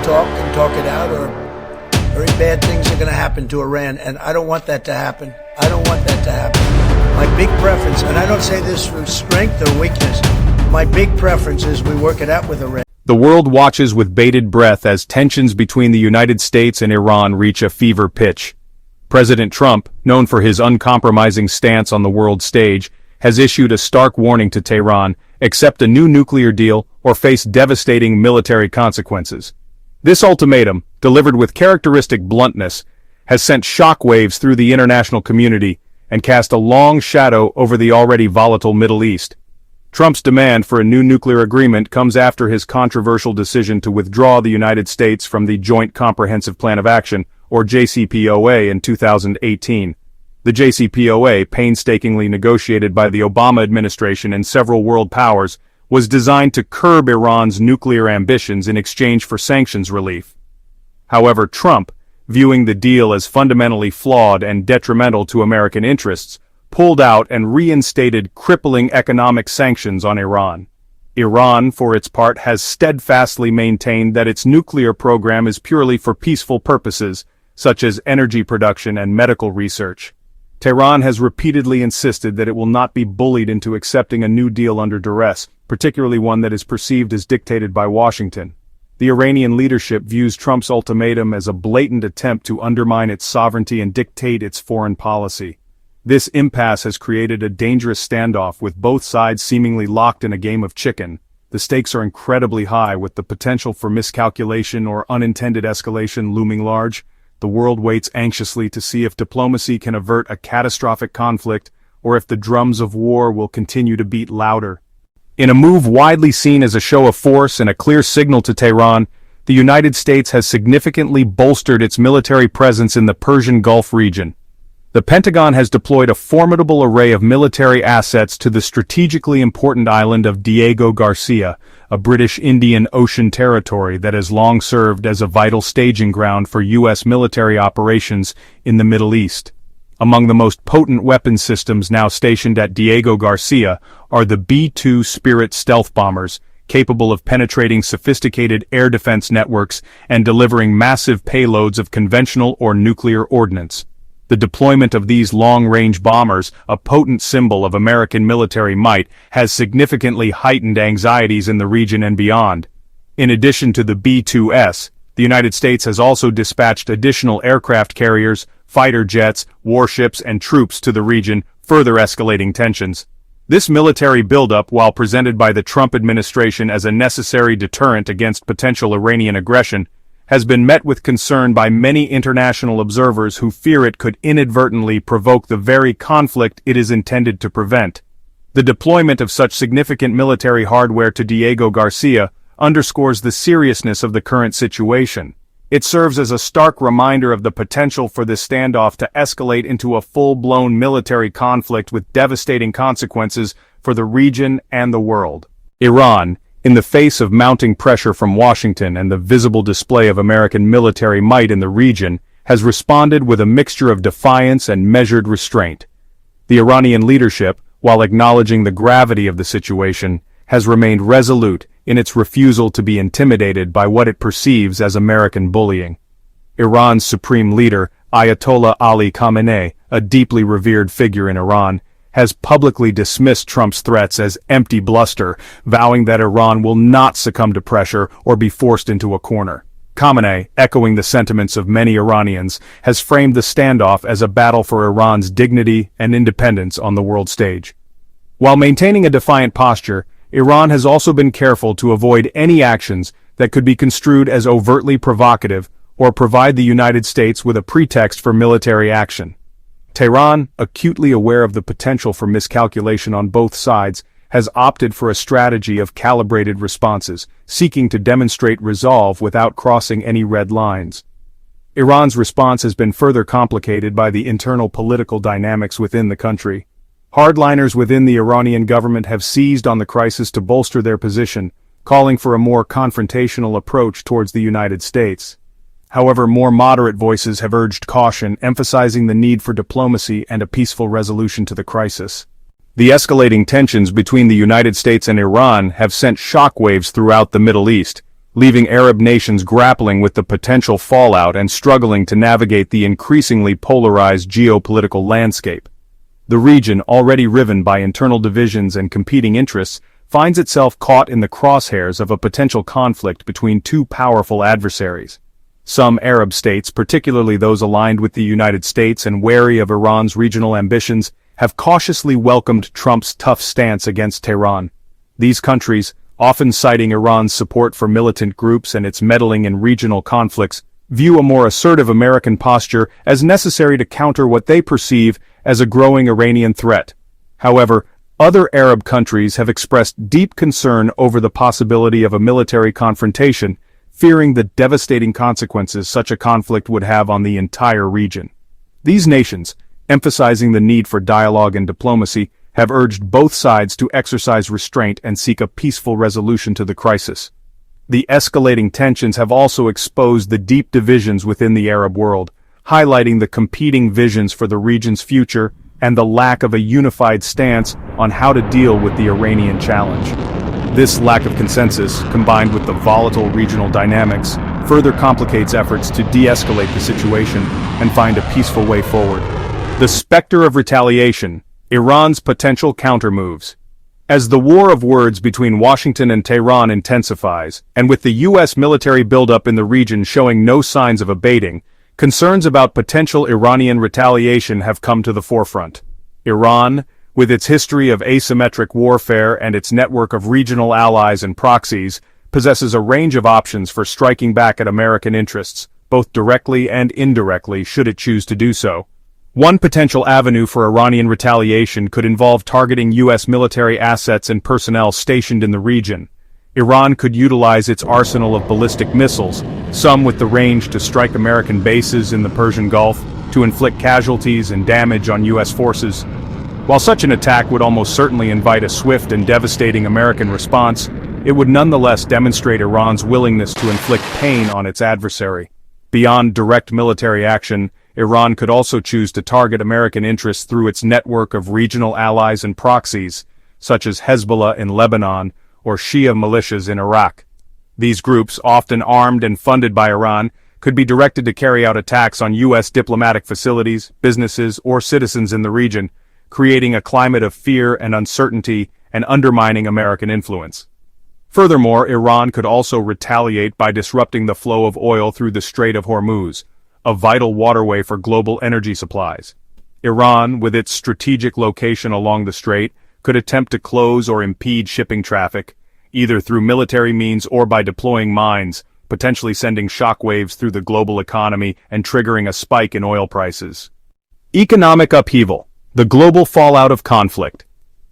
talk and talk it out, or very bad things are going to happen to Iran, and I don't want that to happen. I don't want that to happen. My big preference, and I don't say this for strength or weakness, my big preference is we work it out with Iran. The world watches with bated breath as tensions between the United States and Iran reach a fever pitch. President Trump, known for his uncompromising stance on the world stage, has issued a stark warning to Tehran: accept a new nuclear deal or face devastating military consequences. This ultimatum, delivered with characteristic bluntness, has sent shockwaves through the international community and cast a long shadow over the already volatile Middle East. Trump's demand for a new nuclear agreement comes after his controversial decision to withdraw the United States from the Joint Comprehensive Plan of Action, or JCPOA, in 2018. The JCPOA, painstakingly negotiated by the Obama administration and several world powers, was designed to curb Iran's nuclear ambitions in exchange for sanctions relief. However, Trump, viewing the deal as fundamentally flawed and detrimental to American interests, pulled out and reinstated crippling economic sanctions on Iran. Iran, for its part, has steadfastly maintained that its nuclear program is purely for peaceful purposes, such as energy production and medical research. Tehran has repeatedly insisted that it will not be bullied into accepting a new deal under duress, particularly one that is perceived as dictated by Washington. The Iranian leadership views Trump's ultimatum as a blatant attempt to undermine its sovereignty and dictate its foreign policy. This impasse has created a dangerous standoff, with both sides seemingly locked in a game of chicken. The stakes are incredibly high, with the potential for miscalculation or unintended escalation looming large. The world waits anxiously to see if diplomacy can avert a catastrophic conflict, or if the drums of war will continue to beat louder. In a move widely seen as a show of force and a clear signal to Tehran, the United States has significantly bolstered its military presence in the Persian Gulf region. The Pentagon has deployed a formidable array of military assets to the strategically important island of Diego Garcia, a British Indian Ocean territory that has long served as a vital staging ground for U.S. military operations in the Middle East. Among the most potent weapon systems now stationed at Diego Garcia are the B-2 Spirit stealth bombers, capable of penetrating sophisticated air defense networks and delivering massive payloads of conventional or nuclear ordnance. The deployment of these long-range bombers, a potent symbol of American military might, has significantly heightened anxieties in the region and beyond. In addition to the B-2S, the United States has also dispatched additional aircraft carriers, fighter jets, warships, and troops to the region, further escalating tensions. This military buildup, while presented by the Trump administration as a necessary deterrent against potential Iranian aggression, has been met with concern by many international observers who fear it could inadvertently provoke the very conflict it is intended to prevent. The deployment of such significant military hardware to Diego Garcia underscores the seriousness of the current situation. It serves as a stark reminder of the potential for this standoff to escalate into a full-blown military conflict with devastating consequences for the region and the world. Iran, in the face of mounting pressure from Washington and the visible display of American military might in the region, has responded with a mixture of defiance and measured restraint. The Iranian leadership, while acknowledging the gravity of the situation, has remained resolute in its refusal to be intimidated by what it perceives as American bullying. Iran's supreme leader, Ayatollah Ali Khamenei, a deeply revered figure in Iran, has publicly dismissed Trump's threats as empty bluster, vowing that Iran will not succumb to pressure or be forced into a corner. Khamenei, echoing the sentiments of many Iranians, has framed the standoff as a battle for Iran's dignity and independence on the world stage. While maintaining a defiant posture, Iran has also been careful to avoid any actions that could be construed as overtly provocative or provide the United States with a pretext for military action. Tehran, acutely aware of the potential for miscalculation on both sides, has opted for a strategy of calibrated responses, seeking to demonstrate resolve without crossing any red lines. Iran's response has been further complicated by the internal political dynamics within the country. Hardliners within the Iranian government have seized on the crisis to bolster their position, calling for a more confrontational approach towards the United States. However, more moderate voices have urged caution, emphasizing the need for diplomacy and a peaceful resolution to the crisis. The escalating tensions between the United States and Iran have sent shockwaves throughout the Middle East, leaving Arab nations grappling with the potential fallout and struggling to navigate the increasingly polarized geopolitical landscape. The region, already riven by internal divisions and competing interests, finds itself caught in the crosshairs of a potential conflict between two powerful adversaries. Some Arab states, particularly those aligned with the United States and wary of Iran's regional ambitions, have cautiously welcomed Trump's tough stance against Tehran. These countries, often citing Iran's support for militant groups and its meddling in regional conflicts, view a more assertive American posture as necessary to counter what they perceive as a growing Iranian threat. However, other Arab countries have expressed deep concern over the possibility of a military confrontation, fearing the devastating consequences such a conflict would have on the entire region. These nations, emphasizing the need for dialogue and diplomacy, have urged both sides to exercise restraint and seek a peaceful resolution to the crisis. The escalating tensions have also exposed the deep divisions within the Arab world, highlighting the competing visions for the region's future and the lack of a unified stance on how to deal with the Iranian challenge. This lack of consensus, combined with the volatile regional dynamics, further complicates efforts to de-escalate the situation and find a peaceful way forward. The specter of retaliation, Iran's potential countermoves. As the war of words between Washington and Tehran intensifies, and with the U.S. military buildup in the region showing no signs of abating, concerns about potential Iranian retaliation have come to the forefront. Iran, with its history of asymmetric warfare and its network of regional allies and proxies, possesses a range of options for striking back at American interests, both directly and indirectly should it choose to do so. One potential avenue for Iranian retaliation could involve targeting U.S. military assets and personnel stationed in the region. Iran could utilize its arsenal of ballistic missiles, some with the range to strike American bases in the Persian Gulf, to inflict casualties and damage on U.S. forces. While such an attack would almost certainly invite a swift and devastating American response, it would nonetheless demonstrate Iran's willingness to inflict pain on its adversary. Beyond direct military action, Iran could also choose to target American interests through its network of regional allies and proxies, such as Hezbollah in Lebanon or Shia militias in Iraq. These groups, often armed and funded by Iran, could be directed to carry out attacks on U.S. diplomatic facilities, businesses, or citizens in the region, creating a climate of fear and uncertainty and undermining American influence. Furthermore, Iran could also retaliate by disrupting the flow of oil through the Strait of Hormuz, a vital waterway for global energy supplies. Iran, with its strategic location along the strait, could attempt to close or impede shipping traffic, either through military means or by deploying mines, potentially sending shockwaves through the global economy and triggering a spike in oil prices. Economic upheaval, the global fallout of conflict.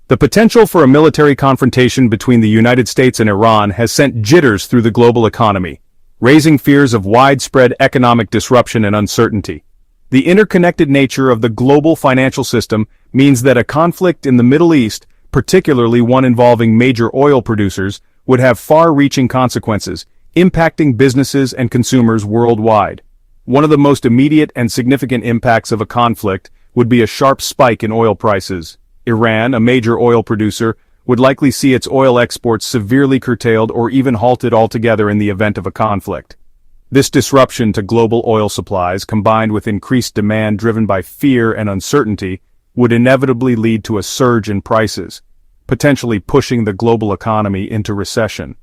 The potential for a military confrontation between the United States and Iran has sent jitters through the global economy, raising fears of widespread economic disruption and uncertainty. The interconnected nature of the global financial system means that a conflict in the Middle East, particularly one involving major oil producers, would have far-reaching consequences, impacting businesses and consumers worldwide. One of the most immediate and significant impacts of a conflict would be a sharp spike in oil prices. Iran, a major oil producer, would likely see its oil exports severely curtailed or even halted altogether in the event of a conflict. This disruption to global oil supplies, combined with increased demand driven by fear and uncertainty, would inevitably lead to a surge in prices, potentially pushing the global economy into recession.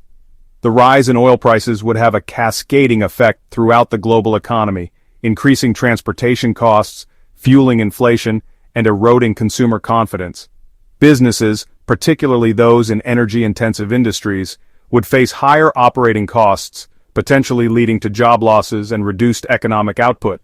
The rise in oil prices would have a cascading effect throughout the global economy, increasing transportation costs, fueling inflation, and eroding consumer confidence. Businesses, particularly those in energy-intensive industries, would face higher operating costs, potentially leading to job losses and reduced economic output.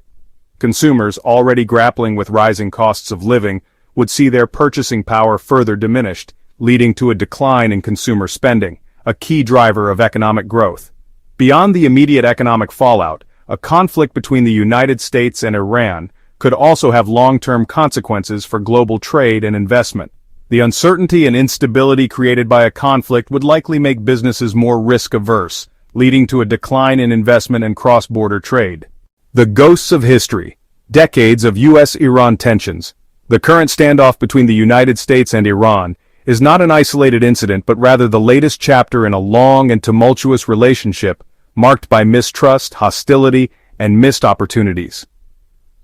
Consumers, already grappling with rising costs of living, would see their purchasing power further diminished, leading to a decline in consumer spending, a key driver of economic growth. Beyond the immediate economic fallout, a conflict between the United States and Iran could also have long-term consequences for global trade and investment. The uncertainty and instability created by a conflict would likely make businesses more risk-averse, leading to a decline in investment and cross-border trade. The ghosts of history. Decades of U.S.-Iran tensions. The current standoff between the United States and Iran, is not an isolated incident but rather the latest chapter in a long and tumultuous relationship marked by mistrust, hostility, and missed opportunities.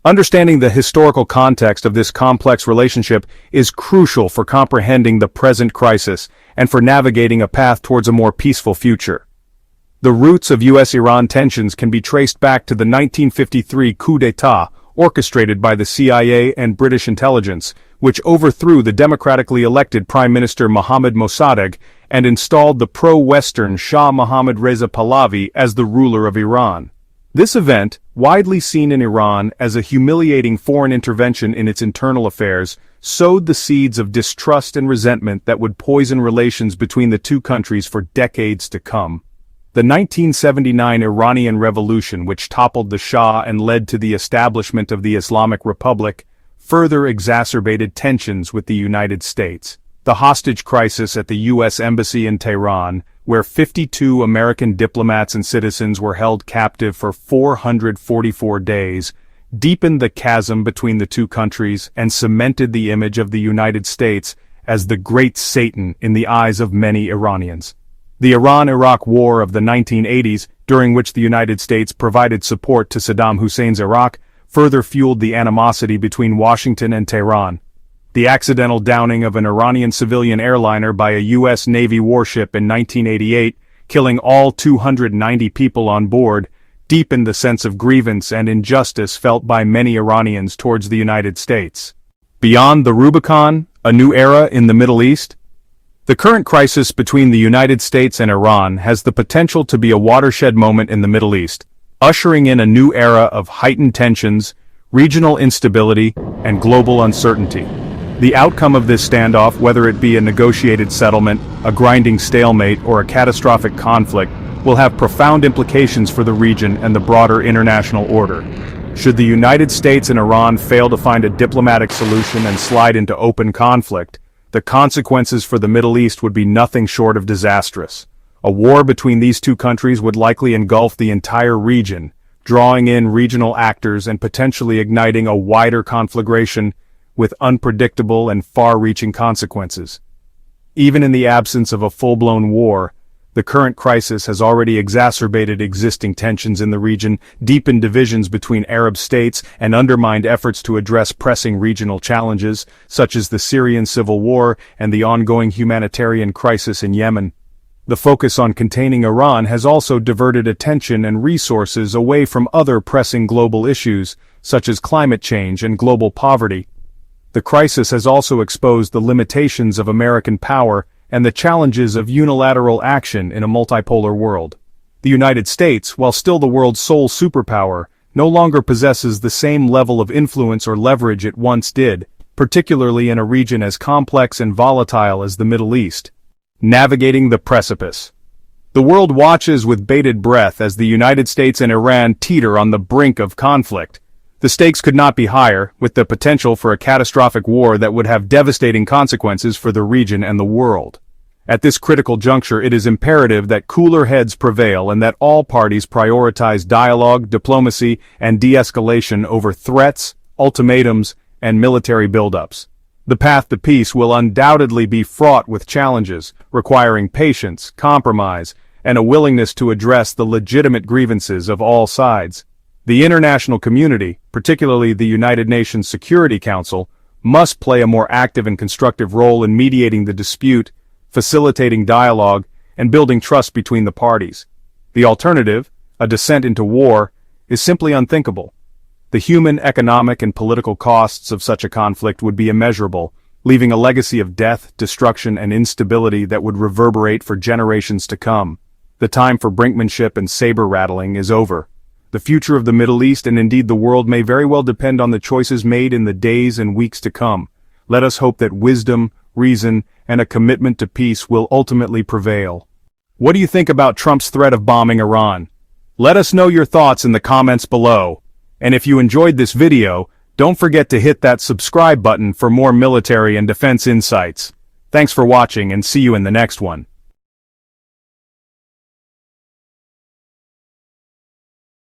Understanding the historical context of this complex relationship is crucial for comprehending the present crisis and for navigating a path towards a more peaceful future. The roots of U.S.-Iran tensions can be traced back to the 1953 coup d'état orchestrated by the CIA and British intelligence, which overthrew the democratically elected Prime Minister Mohammad Mossadegh and installed the pro-Western Shah Mohammad Reza Pahlavi as the ruler of Iran. This event, widely seen in Iran as a humiliating foreign intervention in its internal affairs, sowed the seeds of distrust and resentment that would poison relations between the two countries for decades to come. The 1979 Iranian Revolution, which toppled the Shah and led to the establishment of the Islamic Republic, further exacerbated tensions with the United States. The hostage crisis at the U.S. Embassy in Tehran, where 52 American diplomats and citizens were held captive for 444 days, deepened the chasm between the two countries and cemented the image of the United States as the Great Satan in the eyes of many Iranians. The Iran-Iraq War of the 1980s, during which the United States provided support to Saddam Hussein's Iraq, further fueled the animosity between Washington and Tehran. The accidental downing of an Iranian civilian airliner by a U.S. Navy warship in 1988, killing all 290 people on board, deepened the sense of grievance and injustice felt by many Iranians towards the United States. Beyond the Rubicon, a new era in the Middle East? The current crisis between the United States and Iran has the potential to be a watershed moment in the Middle East, ushering in a new era of heightened tensions, regional instability, and global uncertainty. The outcome of this standoff, whether it be a negotiated settlement, a grinding stalemate, or a catastrophic conflict, will have profound implications for the region and the broader international order. Should the United States and Iran fail to find a diplomatic solution and slide into open conflict, the consequences for the Middle East would be nothing short of disastrous. A war between these two countries would likely engulf the entire region, drawing in regional actors and potentially igniting a wider conflagration with unpredictable and far-reaching consequences. Even in the absence of a full-blown war, the current crisis has already exacerbated existing tensions in the region, deepened divisions between Arab states, and undermined efforts to address pressing regional challenges, such as the Syrian civil war and the ongoing humanitarian crisis in Yemen. The focus on containing Iran has also diverted attention and resources away from other pressing global issues, such as climate change and global poverty. The crisis has also exposed the limitations of American power and the challenges of unilateral action in a multipolar world. The United States, while still the world's sole superpower, no longer possesses the same level of influence or leverage it once did, particularly in a region as complex and volatile as the Middle East. Navigating the precipice. The world watches with bated breath as the United States and Iran teeter on the brink of conflict. The stakes could not be higher, with the potential for a catastrophic war that would have devastating consequences for the region and the world. At this critical juncture, it is imperative that cooler heads prevail and that all parties prioritize dialogue, diplomacy, and de-escalation over threats, ultimatums, and military buildups. The path to peace will undoubtedly be fraught with challenges, requiring patience, compromise, and a willingness to address the legitimate grievances of all sides. The international community, particularly the United Nations Security Council, must play a more active and constructive role in mediating the dispute, facilitating dialogue, and building trust between the parties. The alternative, a descent into war, is simply unthinkable. The human, economic, and political costs of such a conflict would be immeasurable, leaving a legacy of death, destruction, and instability that would reverberate for generations to come. The time for brinkmanship and saber-rattling is over. The future of the Middle East and indeed the world may very well depend on the choices made in the days and weeks to come. Let us hope that wisdom, reason, and a commitment to peace will ultimately prevail. What do you think about Trump's threat of bombing Iran? Let us know your thoughts in the comments below. And if you enjoyed this video, don't forget to hit that subscribe button for more military and defense insights. Thanks for watching and see you in the next one.